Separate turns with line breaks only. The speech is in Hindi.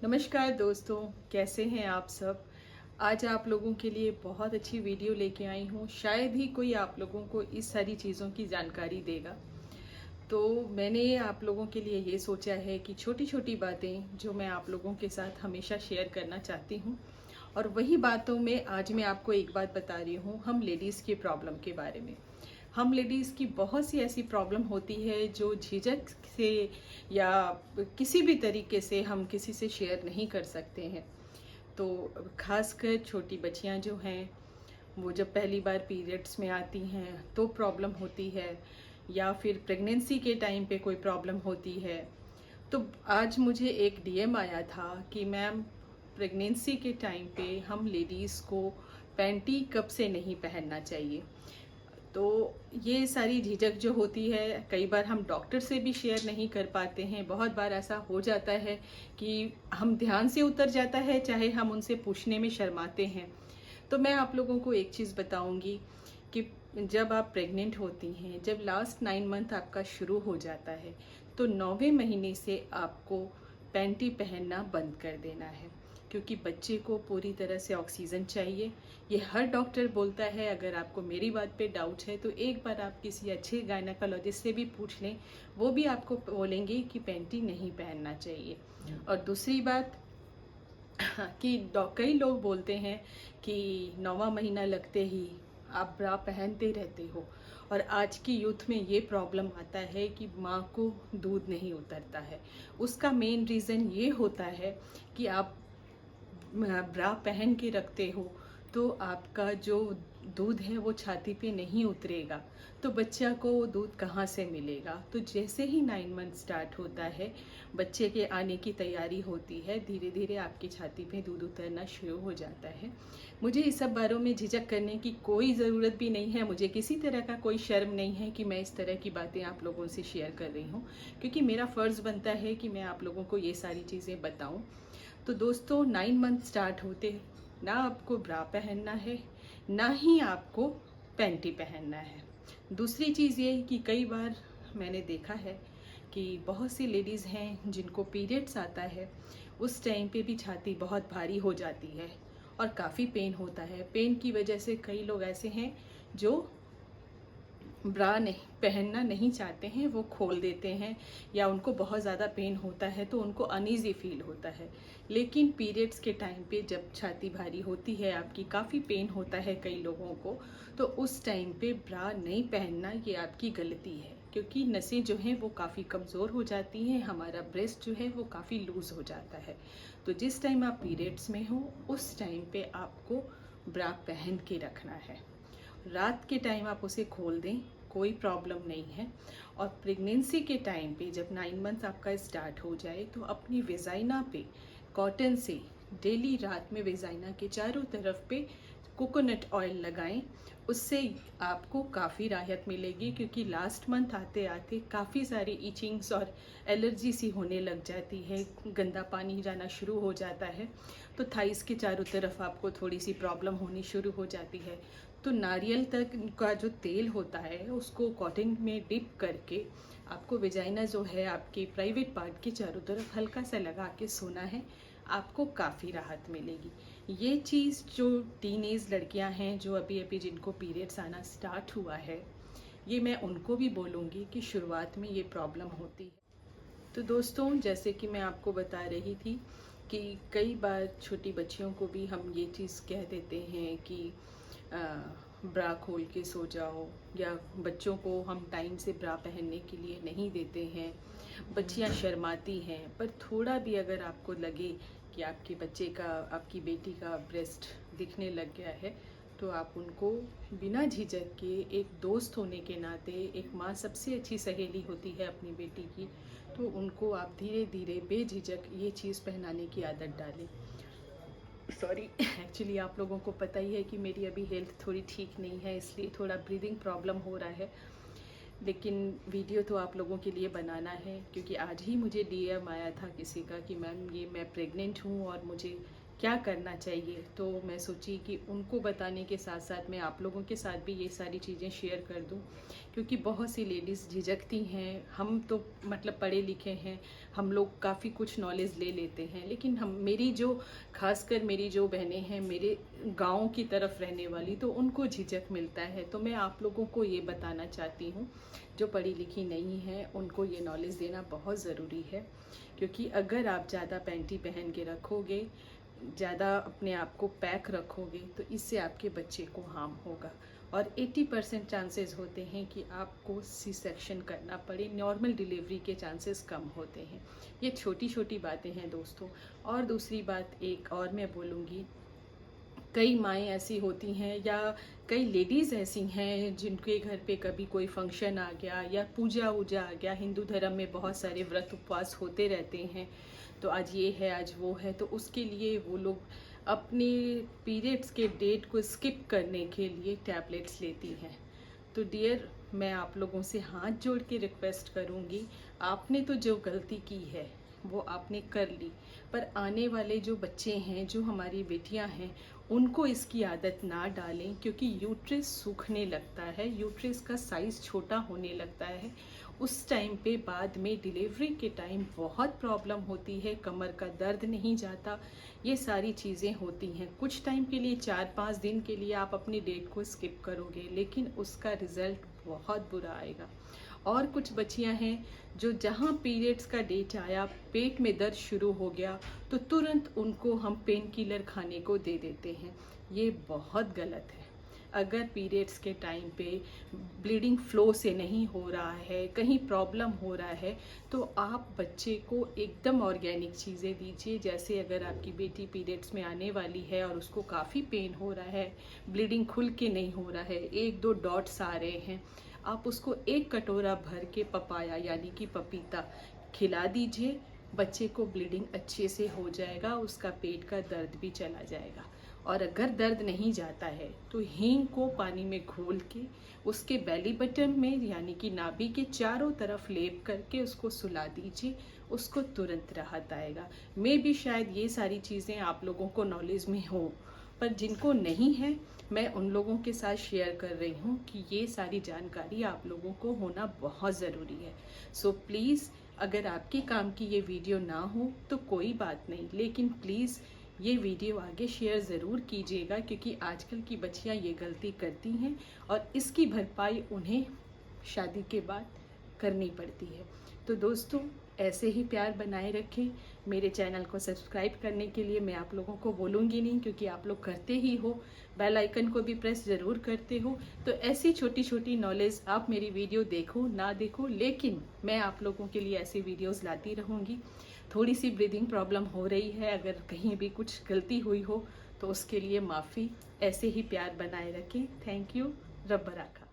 नमस्कार दोस्तों, कैसे हैं आप सब। आज आप लोगों के लिए बहुत अच्छी वीडियो लेके आई हूँ। शायद ही कोई आप लोगों को इस सारी चीज़ों की जानकारी देगा। तो मैंने आप लोगों के लिए ये सोचा है कि छोटी छोटी बातें जो मैं आप लोगों के साथ हमेशा शेयर करना चाहती हूँ, और वही बातों में आज मैं आपको एक बात बता रही हूँ, हम लेडीज़ के प्रॉब्लम के बारे में। हम लेडीज़ की बहुत सी ऐसी प्रॉब्लम होती है जो झिझक से या किसी भी तरीके से हम किसी से शेयर नहीं कर सकते हैं। तो खासकर छोटी बच्चियां जो हैं, वो जब पहली बार पीरियड्स में आती हैं तो प्रॉब्लम होती है, या फिर प्रेगनेंसी के टाइम पे कोई प्रॉब्लम होती है। तो आज मुझे एक डीएम आया था कि मैम, प्रेगनेंसी के टाइम पे हम लेडीज़ को पैंटी कब से नहीं पहनना चाहिए। तो ये सारी झिझक जो होती है, कई बार हम डॉक्टर से भी शेयर नहीं कर पाते हैं। बहुत बार ऐसा हो जाता है कि हम ध्यान से उतर जाता है, चाहे हम उनसे पूछने में शर्माते हैं। तो मैं आप लोगों को एक चीज़ बताऊंगी कि जब आप प्रेग्नेंट होती हैं, जब लास्ट 9 मंथ आपका शुरू हो जाता है, तो 9वें महीने से आपको पैंटी पहनना बंद कर देना है, क्योंकि बच्चे को पूरी तरह से ऑक्सीजन चाहिए। ये हर डॉक्टर बोलता है। अगर आपको मेरी बात पे डाउट है तो एक बार आप किसी अच्छे गायनेकोलॉजिस्ट से भी पूछ लें, वो भी आपको बोलेंगे कि पैंटी नहीं पहनना चाहिए। और दूसरी बात कि कई लोग बोलते हैं कि 9वां महीना लगते ही आप ब्रा पहनते रहते हो, और आज की यूथ में ये प्रॉब्लम आता है कि माँ को दूध नहीं उतरता है। उसका मेन रीज़न ये होता है कि आप ब्रा पहन के रखते हो तो आपका जो दूध है वो छाती पे नहीं उतरेगा, तो बच्चा को वो दूध कहाँ से मिलेगा। तो जैसे ही 9 मंथ स्टार्ट होता है, बच्चे के आने की तैयारी होती है, धीरे धीरे आपकी छाती पे दूध उतरना शुरू हो जाता है। मुझे इस सब बारों में झिझक करने की कोई ज़रूरत भी नहीं है। मुझे किसी तरह का कोई शर्म नहीं है कि मैं इस तरह की बातें आप लोगों से शेयर कर रही हूँ, क्योंकि मेरा फ़र्ज़ बनता है कि मैं आप लोगों को ये सारी चीज़ें बताऊँ। तो दोस्तों, 9 मंथ स्टार्ट होते ना आपको ब्रा पहनना है, ना ही आपको पैंटी पहनना है। दूसरी चीज़ ये कि कई बार मैंने देखा है कि बहुत सी लेडीज़ हैं जिनको पीरियड्स आता है, उस टाइम पे भी छाती बहुत भारी हो जाती है और काफ़ी पेन होता है। पेन की वजह से कई लोग ऐसे हैं जो ब्रा नहीं पहनना नहीं चाहते हैं, वो खोल देते हैं, या उनको बहुत ज़्यादा पेन होता है तो उनको अनईज़ी फील होता है। लेकिन पीरियड्स के टाइम पे जब छाती भारी होती है आपकी, काफ़ी पेन होता है कई लोगों को, तो उस टाइम पे ब्रा नहीं पहनना ये आपकी गलती है, क्योंकि नसें जो हैं वो काफ़ी कमज़ोर हो जाती हैं, हमारा ब्रेस्ट जो है वो काफ़ी लूज़ हो जाता है। तो जिस टाइम आप पीरियड्स में हो उस टाइम पे आपको ब्रा पहन के रखना है। रात के टाइम आप उसे खोल दें, कोई प्रॉब्लम नहीं है। और प्रेगनेंसी के टाइम पे जब 9 मंथ आपका स्टार्ट हो जाए, तो अपनी वेजाइना पे कॉटन से डेली रात में वेजाइना के चारों तरफ पे कोकोनट ऑयल लगाएं। उससे आपको काफ़ी राहत मिलेगी, क्योंकि लास्ट मंथ आते आते काफ़ी सारी इचिंग्स और एलर्जी सी होने लग जाती है, गंदा पानी जाना शुरू हो जाता है, तो थाइस के चारों तरफ आपको थोड़ी सी प्रॉब्लम होनी शुरू हो जाती है। तो नारियल तक का जो तेल होता है उसको कॉटन में डिप करके आपको वेजाइना जो है आपके प्राइवेट पार्ट के चारों तरफ हल्का सा लगा के सोना है, आपको काफ़ी राहत मिलेगी। ये चीज़ जो टीनेज लड़कियां हैं, जो अभी अभी जिनको पीरियड्स आना स्टार्ट हुआ है, ये मैं उनको भी बोलूँगी कि शुरुआत में ये प्रॉब्लम होती है। तो दोस्तों, जैसे कि मैं आपको बता रही थी कि कई बार छोटी बच्चियों को भी हम ये चीज़ कह देते हैं कि ब्रा खोल के सो जाओ, या बच्चों को हम टाइम से ब्रा पहनने के लिए नहीं देते हैं। बच्चियां शर्माती हैं, पर थोड़ा भी अगर आपको लगे कि आपके बच्चे का, आपकी बेटी का ब्रेस्ट दिखने लग गया है, तो आप उनको बिना झिझक के, एक दोस्त होने के नाते, एक माँ सबसे अच्छी सहेली होती है अपनी बेटी की, तो उनको आप धीरे धीरे बेझिझक ये चीज़ पहनाने की आदत डालें। सॉरी, एक्चुअली आप लोगों को पता ही है कि मेरी अभी हेल्थ थोड़ी ठीक नहीं है, इसलिए थोड़ा ब्रीदिंग प्रॉब्लम हो रहा है। लेकिन वीडियो तो आप लोगों के लिए बनाना है, क्योंकि आज ही मुझे डीएम आया था किसी का कि मैम, ये मैं प्रेग्नेंट हूँ और मुझे क्या करना चाहिए। तो मैं सोची कि उनको बताने के साथ साथ मैं आप लोगों के साथ भी ये सारी चीज़ें शेयर कर दूं, क्योंकि बहुत सी लेडीज़ झिझकती हैं। हम तो मतलब पढ़े लिखे हैं, हम लोग काफ़ी कुछ नॉलेज ले लेते हैं, लेकिन खासकर मेरी जो बहनें हैं मेरे गाँव की तरफ रहने वाली, तो उनको झिझक मिलता है। तो मैं आप लोगों को ये बताना चाहती हूँ, जो पढ़ी लिखी नहीं है उनको ये नॉलेज देना बहुत ज़रूरी है। क्योंकि अगर आप ज़्यादा पैंटी पहन के रखोगे, ज़्यादा अपने आप को पैक रखोगे, तो इससे आपके बच्चे को हार्म होगा। और 80% चांसेस होते हैं कि आपको सी सेक्शन करना पड़े, नॉर्मल डिलीवरी के चांसेस कम होते हैं। ये छोटी छोटी बातें हैं दोस्तों। और दूसरी बात एक और मैं बोलूँगी, कई माएँ ऐसी होती हैं या कई लेडीज़ ऐसी हैं जिनके घर पे कभी कोई फंक्शन आ गया या पूजा वूजा आ गया। हिंदू धर्म में बहुत सारे व्रत उपवास होते रहते हैं, तो आज ये है आज वो है, तो उसके लिए वो लोग अपने पीरियड्स के डेट को स्किप करने के लिए टैबलेट्स लेती हैं। तो डियर, मैं आप लोगों से हाथ जोड़ के रिक्वेस्ट करूँगी, आपने तो जो गलती की है वो आपने कर ली, पर आने वाले जो बच्चे हैं, जो हमारी बेटियां हैं, उनको इसकी आदत ना डालें। क्योंकि यूट्रस सूखने लगता है, यूट्रस का साइज़ छोटा होने लगता है। उस टाइम पे बाद में डिलीवरी के टाइम बहुत प्रॉब्लम होती है, कमर का दर्द नहीं जाता, ये सारी चीज़ें होती हैं। कुछ टाइम के लिए 4-5 दिन के लिए आप अपनी डेट को स्किप करोगे, लेकिन उसका रिज़ल्ट बहुत बुरा आएगा। और कुछ बच्चियां हैं जो जहां पीरियड्स का डेट आया, पेट में दर्द शुरू हो गया, तो तुरंत उनको हम पेन किलर खाने को दे देते हैं। ये बहुत गलत है। अगर पीरियड्स के टाइम पे ब्लीडिंग फ्लो से नहीं हो रहा है, कहीं प्रॉब्लम हो रहा है, तो आप बच्चे को एकदम ऑर्गेनिक चीज़ें दीजिए। जैसे अगर आपकी बेटी पीरियड्स में आने वाली है और उसको काफ़ी पेन हो रहा है, ब्लीडिंग खुल के नहीं हो रहा है, 1-2 डॉट्स आ रहे हैं, आप उसको 1 कटोरा भर के पपाया यानी कि पपीता खिला दीजिए। बच्चे को ब्लीडिंग अच्छे से हो जाएगा, उसका पेट का दर्द भी चला जाएगा। और अगर दर्द नहीं जाता है तो हींग को पानी में घोल के उसके बेली बटन में यानी कि नाभि के चारों तरफ लेप करके उसको सुला दीजिए, उसको तुरंत राहत आएगा। मैं भी शायद ये सारी चीज़ें आप लोगों को नॉलेज में हो, पर जिनको नहीं है मैं उन लोगों के साथ शेयर कर रही हूँ कि ये सारी जानकारी आप लोगों को होना बहुत ज़रूरी है। सो प्लीज़, अगर आपके काम की ये वीडियो ना हो तो कोई बात नहीं, लेकिन प्लीज़ ये वीडियो आगे शेयर ज़रूर कीजिएगा, क्योंकि आजकल की बच्चियाँ ये गलती करती हैं और इसकी भरपाई उन्हें शादी के बाद करनी पड़ती है। तो दोस्तों, ऐसे ही प्यार बनाए रखें। मेरे चैनल को सब्सक्राइब करने के लिए मैं आप लोगों को बोलूँगी नहीं, क्योंकि आप लोग करते ही हो। बेल आइकन को भी प्रेस ज़रूर करते हो। तो ऐसी छोटी छोटी नॉलेज, आप मेरी वीडियो देखो ना देखो, लेकिन मैं आप लोगों के लिए ऐसी वीडियोस लाती रहूँगी। थोड़ी सी ब्रीदिंग प्रॉब्लम हो रही है, अगर कहीं भी कुछ गलती हुई हो तो उसके लिए माफ़ी। ऐसे ही प्यार बनाए रखें। Thank you. रब बरकत।